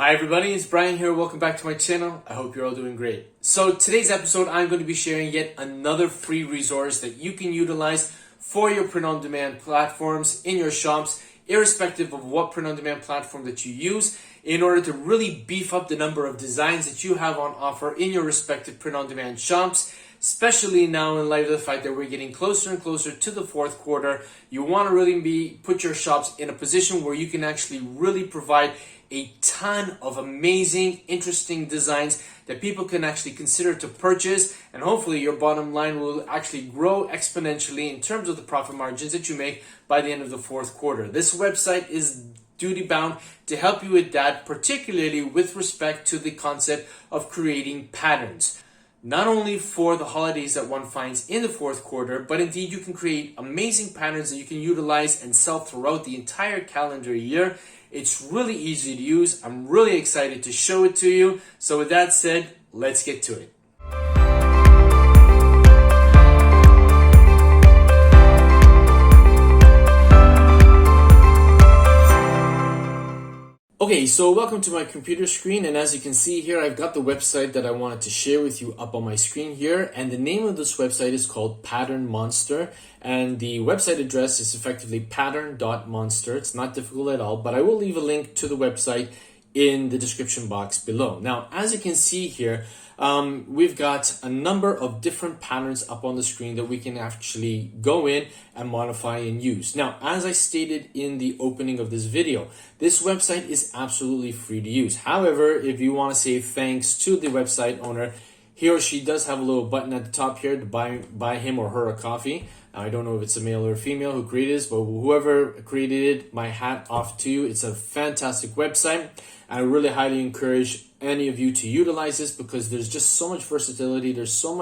Hi everybody, it's Brian here. Welcome back to my channel. I hope you're all doing great. So today's episode, I'm going to be sharing yet another free resource that you can utilize for your print-on-demand platforms in your shops, irrespective of what print-on-demand platform that you use, in order to really beef up the number of designs that you have on offer in your respective print-on-demand shops. Especially now in light of the fact that we're getting closer and closer to the fourth quarter, you want to really put your shops in a position where you can actually really provide a ton of amazing, interesting designs that people can actually consider to purchase, and hopefully your bottom line will actually grow exponentially in terms of the profit margins that you make by the end of the fourth quarter. This website is duty bound to help you with that, particularly with respect to the concept of creating patterns. Not only for the holidays that one finds in the fourth quarter, but indeed you can create amazing patterns that you can utilize and sell throughout the entire calendar year. It's really easy to use. I'm really excited to show it to you. So with that said, let's get to it. Okay, so welcome to my computer screen, and as you can see here, I've got the website that I wanted to share with you up on my screen here, and the name of this website is called Pattern.monster, and the website address is effectively pattern.monster. It's not difficult at all, but I will leave a link to the website in the description box below. Now, as you can see here, we've got a number of different patterns up on the screen that we can actually go in and modify and use. Now, as I stated in the opening of this video, this website is absolutely free to use. However, if you want to say thanks to the website owner, he or she does have a little button at the top here to buy him or her a coffee. Now, I don't know if it's a male or a female who created this, but whoever created it, my hat off to you. It's a fantastic website. I really highly encourage any of you to utilize this because there's just so much versatility. There's so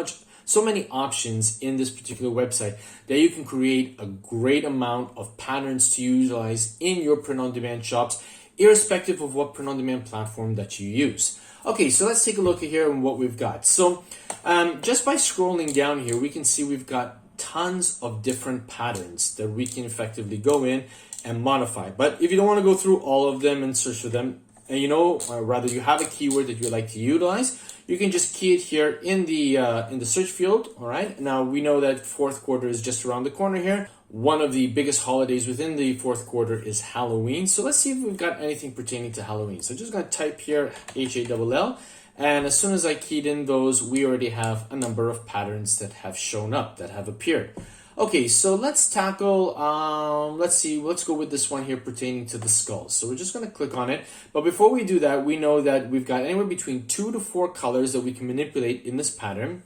many options in this particular website that you can create a great amount of patterns to utilize in your print-on-demand shops, irrespective of what print-on-demand platform that you use. Okay, so let's take a look at here and what we've got. So just by scrolling down here, we can see we've got tons of different patterns that we can effectively go in and modify. But if you don't want to go through all of them and search for them, and rather you have a keyword that you like to utilize, you can just key it here in the search field. All right. Now we know that fourth quarter is just around the corner here. One of the biggest holidays within the fourth quarter is Halloween. So let's see if we've got anything pertaining to Halloween. So I'm just going to type here HALL. And as soon as I keyed in those, we already have a number of patterns that have shown up, that have appeared. Okay, so let's tackle, let's go with this one here pertaining to the skulls. So we're just going to click on it. But before we do that, we know that we've got anywhere between 2 to 4 colors that we can manipulate in this pattern.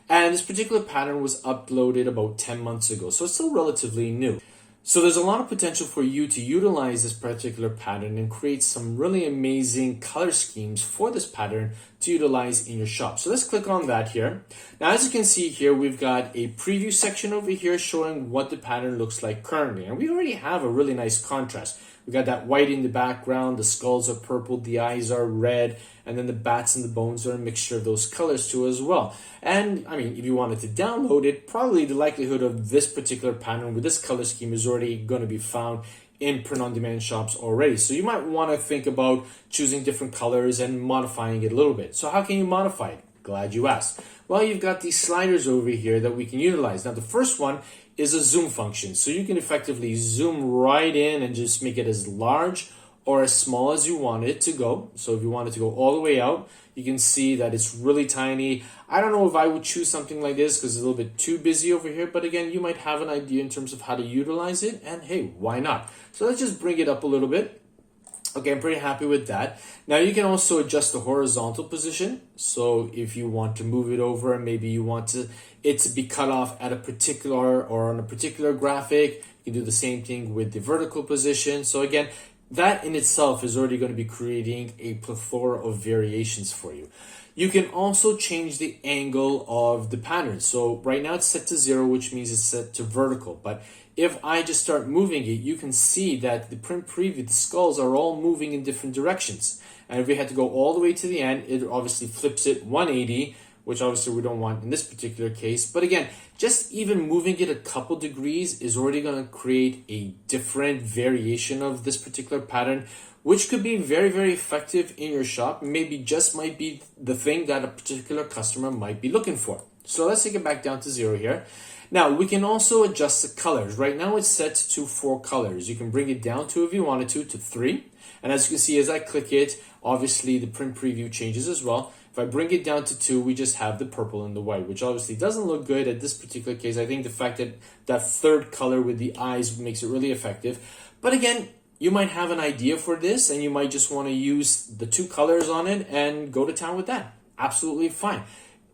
And this particular pattern was uploaded about 10 months ago, so it's still relatively new. So there's a lot of potential for you to utilize this particular pattern and create some really amazing color schemes for this pattern to utilize in your shop. So let's click on that here. Now, as you can see here, we've got a preview section over here showing what the pattern looks like currently. And we already have a really nice contrast. We got that white in the background, the skulls are purple, the eyes are red, and then the bats and the bones are a mixture of those colors too as well. And I mean, if you wanted to download it, probably the likelihood of this particular pattern with this color scheme is already going to be found in print-on-demand shops already. So you might want to think about choosing different colors and modifying it a little bit. So how can you modify it? Glad you asked. Well, you've got these sliders over here that we can utilize. Now, the first one is a zoom function. So you can effectively zoom right in and just make it as large or as small as you want it to go. So if you want it to go all the way out, you can see that it's really tiny. I don't know if I would choose something like this because it's a little bit too busy over here. But again, you might have an idea in terms of how to utilize it. And hey, why not? So let's just bring it up a little bit. Okay, I'm pretty happy with that. Now you can also adjust the horizontal position. So if you want to move it over, maybe you want it to be cut off at a particular or on a particular graphic, you can do the same thing with the vertical position. So again, that in itself is already going to be creating a plethora of variations for you. You can also change the angle of the pattern. So right now it's set to 0, which means it's set to vertical. But if I just start moving it, you can see that the print preview, the skulls are all moving in different directions. And if we had to go all the way to the end, it obviously flips it 180, which obviously we don't want in this particular case. But again, just even moving it a couple degrees is already going to create a different variation of this particular pattern, which could be very, very effective in your shop. Maybe just might be the thing that a particular customer might be looking for. So let's take it back down to 0 here. Now we can also adjust the colors. Right now it's set to 4 colors. You can bring it down to, if you wanted to 3. And as you can see, as I click it, obviously the print preview changes as well. If I bring it down to 2, we just have the purple and the white, which obviously doesn't look good at this particular case. I think the fact that that third color with the eyes makes it really effective. But again, you might have an idea for this and you might just want to use the 2 colors on it and go to town with that. Absolutely fine.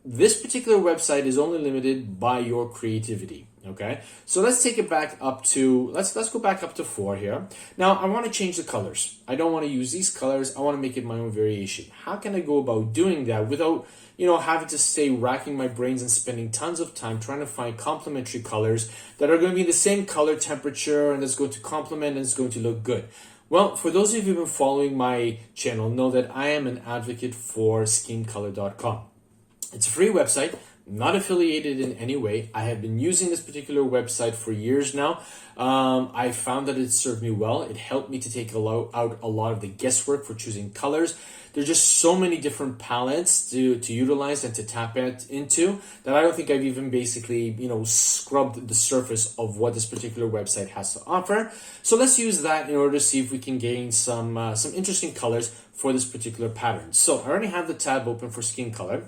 This particular website is only limited by your creativity. Okay, so let's take it back up to, let's go back up to 4 here. Now I want to change the colors. I don't want to use these colors. I want to make it my own variation. How can I go about doing that without, having to stay racking my brains and spending tons of time trying to find complementary colors that are going to be the same color temperature and that's going to complement and it's going to look good? Well, for those of you who've been following my channel, know that I am an advocate for SchemeColor.com. It's a free website, not affiliated in any way. I have been using this particular website for years now. I found that it served me well. It helped me to take out a lot of the guesswork for choosing colors. There's just so many different palettes to utilize and to tap into that I don't think I've even basically, scrubbed the surface of what this particular website has to offer. So let's use that in order to see if we can gain some interesting colors for this particular pattern. So I already have the tab open for Skin Color.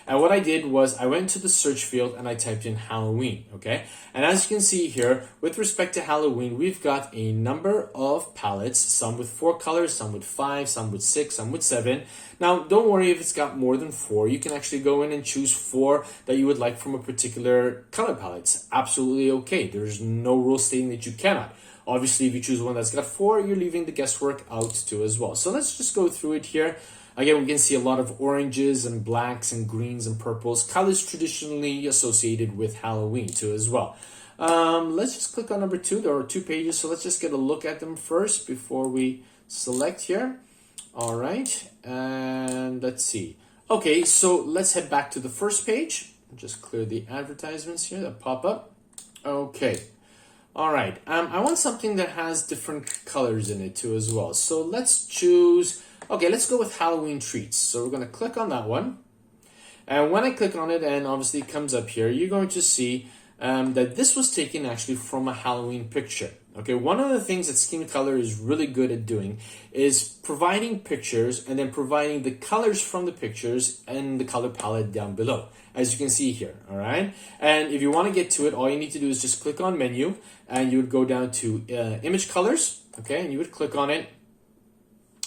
And what I did was I went to the search field and I typed in Halloween, okay? And as you can see here, with respect to Halloween, we've got a number of palettes, some with 4 colors, some with 5, some with 6, some with 7. Now, don't worry if it's got more than 4. You can actually go in and choose 4 that you would like from a particular color palette. It's absolutely okay. There's no rule stating that you cannot. Obviously, if you choose one that's got 4, you're leaving the guesswork out too as well. So let's just go through it here. Again, we can see a lot of oranges and blacks and greens and purples, colors traditionally associated with Halloween too as well. Let's just click on number 2. There are 2 pages, so let's just get a look at them first before we select here. All right, and let's see. Okay, so let's head back to the first page. Just clear the advertisements here that pop up. Okay. All right, I want something that has different colors in it too as well. So let's choose, okay, let's go with Halloween treats. So we're gonna click on that one. And when I click on it, and obviously it comes up here, you're going to see that this was taken actually from a Halloween picture. Okay, one of the things that Skin Color is really good at doing is providing pictures and then providing the colors from the pictures and the color palette down below, as you can see here, all right? And if you want to get to it, all you need to do is just click on menu and you would go down to image colors, okay? And you would click on it.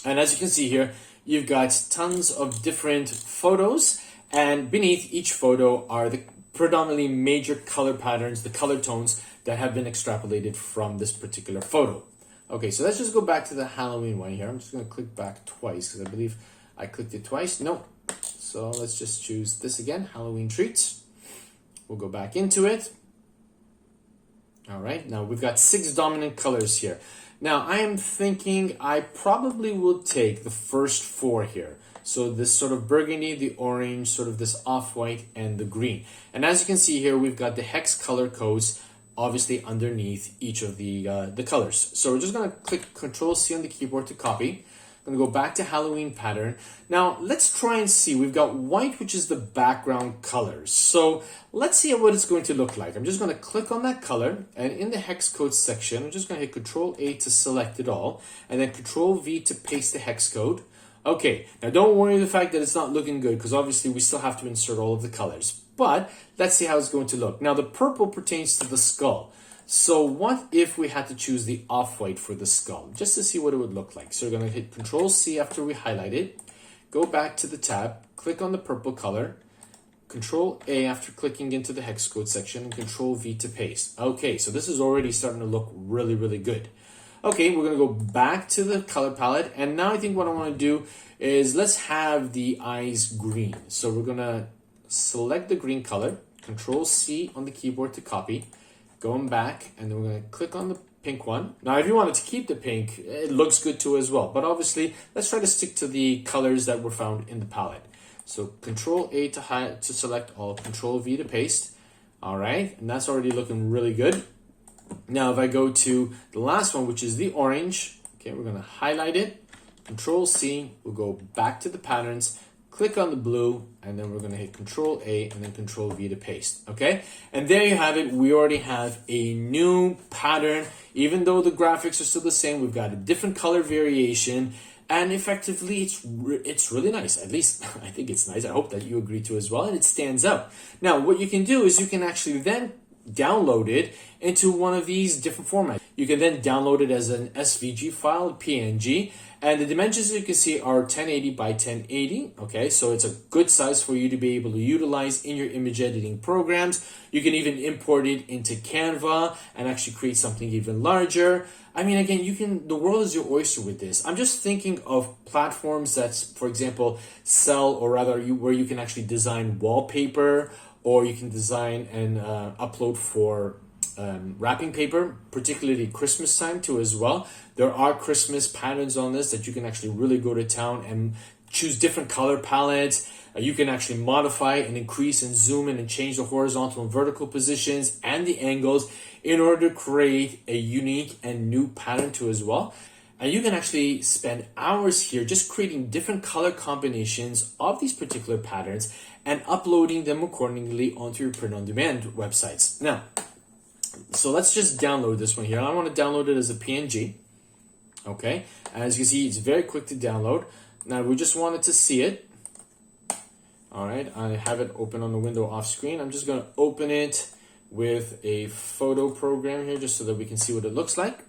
And as you can see here, you've got tons of different photos, and beneath each photo are the predominantly major color patterns, the color tones that have been extrapolated from this particular photo. Okay, so let's just go back to the Halloween one here. I'm just going to click back twice because I believe I clicked it twice. No. So let's just choose this again, Halloween treats. We'll go back into it. All right, now we've got 6 dominant colors here. Now I am thinking I probably will take the first 4 here. So this sort of burgundy, the orange, sort of this off-white, and the green. And as you can see here, we've got the hex color codes obviously underneath each of the colors. So we're just gonna click Control-C on the keyboard to copy. I'm gonna go back to Halloween pattern. Now let's try and see, we've got white, which is the background colors. So let's see what it's going to look like. I'm just gonna click on that color, and in the hex code section, I'm just gonna hit Control-A to select it all, and then Control-V to paste the hex code. Okay, now don't worry the fact that it's not looking good, because obviously we still have to insert all of the colors. But let's see how it's going to look. Now the purple pertains to the skull. So what if we had to choose the off-white for the skull, just to see what it would look like? So we're going to hit Control-C after we highlight it, go back to the tab, click on the purple color, Control-A after clicking into the hex code section, and Control-V to paste. Okay, so this is already starting to look really, really good. Okay, we're going to go back to the color palette, and now I think what I want to do is let's have the eyes green. So we're going to select the green color, Control-C on the keyboard to copy, going back, and then we're going to click on the pink one. Now, if you wanted to keep the pink, it looks good too as well, but obviously, let's try to stick to the colors that were found in the palette. So Control-A to select all, Control-V to paste. All right, and that's already looking really good. Now, if I go to the last one, which is the orange, okay, we're going to highlight it. Control C, we'll go back to the patterns, click on the blue, and then we're going to hit Control A and then Control V to paste, okay? And there you have it. We already have a new pattern. Even though the graphics are still the same, we've got a different color variation, and effectively it's really nice. At least I think it's nice. I hope that you agree to as well, and it stands out. Now, what you can do is you can actually then download it into one of these different formats. You can then download it as an SVG file, PNG, and the dimensions you can see are 1080 by 1080. Okay, so it's a good size for you to be able to utilize in your image editing programs. You can even import it into Canva and actually create something even larger. I mean, again, the world is your oyster with this. I'm just thinking of platforms that's, for example, sell, or rather where you can actually design wallpaper, or you can design and upload for wrapping paper, particularly Christmas time too as well. There are Christmas patterns on this that you can actually really go to town and choose different color palettes. You can actually modify and increase and zoom in and change the horizontal and vertical positions and the angles in order to create a unique and new pattern too as well. And you can actually spend hours here just creating different color combinations of these particular patterns and uploading them accordingly onto your print-on-demand websites. Now, so let's just download this one here. I want to download it as a PNG. Okay, as you can see, it's very quick to download. Now, we just wanted to see it. All right, I have it open on the window off screen. I'm just going to open it with a photo program here just so that we can see what it looks like.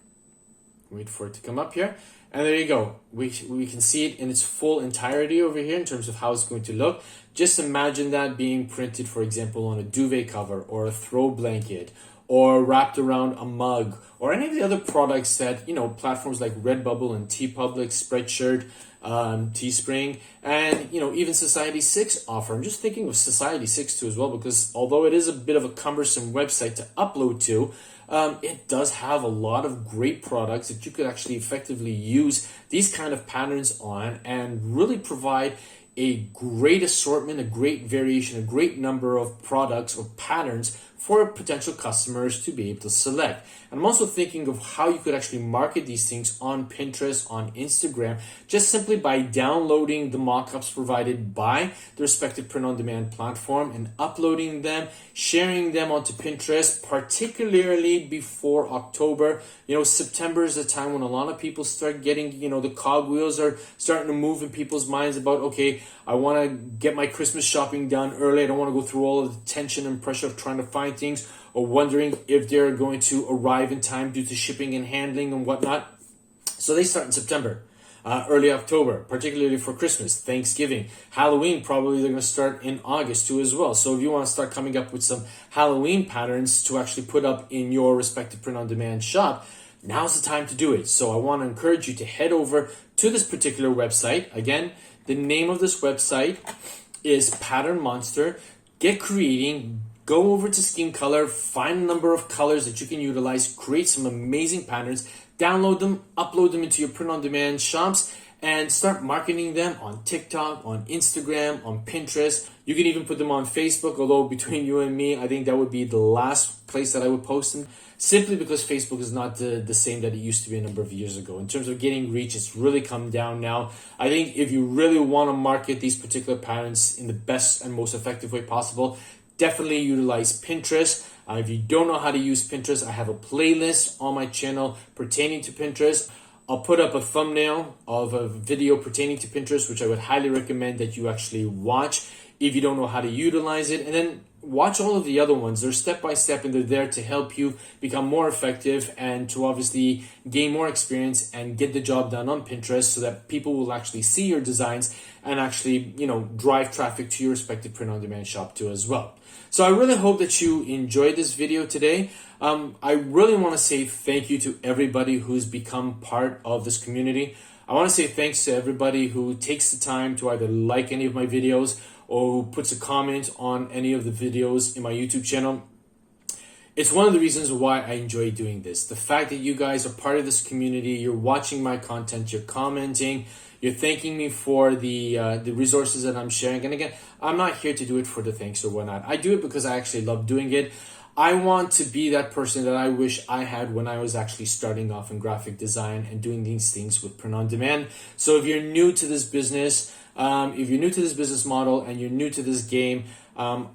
Wait for it to come up here. And there you go. We can see it in its full entirety over here in terms of how it's going to look. Just imagine that being printed, for example, on a duvet cover or a throw blanket, or wrapped around a mug, or any of the other products that, platforms like Redbubble and TeePublic, Spreadshirt, Teespring, and, even Society6 offer. I'm just thinking of Society6 too as well, because although it is a bit of a cumbersome website to upload to, it does have a lot of great products that you could actually effectively use these kind of patterns on and really provide a great assortment, a great variation, a great number of products or patterns for potential customers to be able to select. And I'm also thinking of how you could actually market these things on Pinterest, on Instagram, just simply by downloading the mockups provided by the respective print-on-demand platform and uploading them, sharing them onto Pinterest, particularly before October. September is a time when a lot of people start getting, the cogwheels are starting to move in people's minds about, okay, I want to get my Christmas shopping done early. I don't want to go through all of the tension and pressure of trying to find things, or wondering if they're going to arrive in time due to shipping and handling and whatnot. So they start in September, early October, particularly for Christmas, Thanksgiving, Halloween. Probably they're going to start in August too as well. So if you want to start coming up with some Halloween patterns to actually put up in your respective print-on-demand shop, now's the time to do it. So I want to encourage you to head over to this particular website. Again, the name of this website is Pattern Monster. Get creating. Go over to Scheme Color, find a number of colors that you can utilize, create some amazing patterns, download them, upload them into your print-on-demand shops, and start marketing them on TikTok, on Instagram, on Pinterest. You can even put them on Facebook, although between you and me, I think that would be the last place that I would post them, simply because Facebook is not the same that it used to be a number of years ago. In terms of getting reach, it's really come down now. I think if you really want to market these particular patterns in the best and most effective way possible, definitely utilize Pinterest. If you don't know how to use Pinterest, I have a playlist on my channel pertaining to Pinterest. I'll put up a thumbnail of a video pertaining to Pinterest, which I would highly recommend that you actually watch if you don't know how to utilize it. And then watch all of the other ones. They're step-by-step, and they're there to help you become more effective and to obviously gain more experience and get the job done on Pinterest, so that people will actually see your designs and actually, drive traffic to your respective print-on-demand shop too as well. So I really hope that you enjoyed this video today. I really want to say thank you to everybody who's become part of this community. I want to say thanks to everybody who takes the time to either like any of my videos or who puts a comment on any of the videos in my YouTube channel. It's one of the reasons why I enjoy doing this. The fact that you guys are part of this community, you're watching my content, you're commenting, you're thanking me for the resources that I'm sharing. And again, I'm not here to do it for the thanks or whatnot. I do it because I actually love doing it. I want to be that person that I wish I had when I was actually starting off in graphic design and doing these things with print on demand. So if you're new to this business, model and you're new to this game,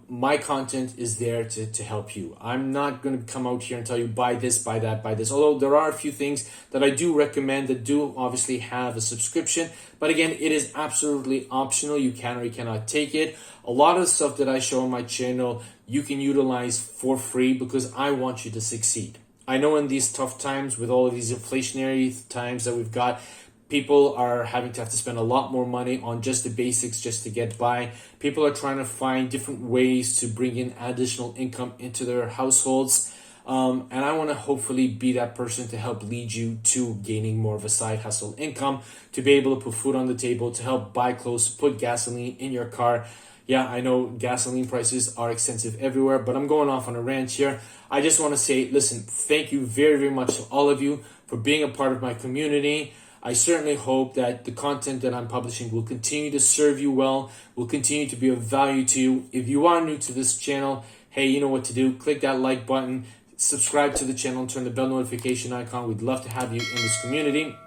my content is there to help you. I'm not going to come out here and tell you buy this, buy that, buy this. Although there are a few things that I do recommend that do obviously have a subscription. But again, it is absolutely optional. You can or you cannot take it. A lot of the stuff that I show on my channel, you can utilize for free because I want you to succeed. I know in these tough times with all of these inflationary times that we've got, people are having to spend a lot more money on just the basics just to get by. People are trying to find different ways to bring in additional income into their households. And I want to hopefully be that person to help lead you to gaining more of a side hustle income, to be able to put food on the table, to help buy clothes, put gasoline in your car. Yeah, I know gasoline prices are expensive everywhere, but I'm going off on a rant here. I just want to say, listen, thank you very, very much to all of you for being a part of my community. I certainly hope that the content that I'm publishing will continue to serve you well, will continue to be of value to you. If you are new to this channel, hey, you know what to do. Click that like button, subscribe to the channel, and turn the bell notification icon. We'd love to have you in this community.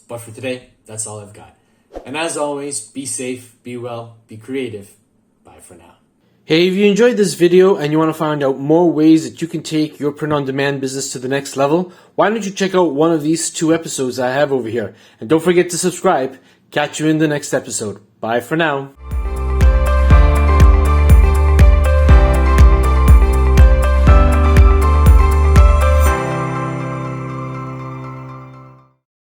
But for today, that's all I've got. And as always, be safe, be well, be creative. Bye for now. Hey, if you enjoyed this video and you want to find out more ways that you can take your print-on-demand business to the next level, why don't you check out one of these 2 episodes I have over here. And don't forget to subscribe. Catch you in the next episode. Bye for now.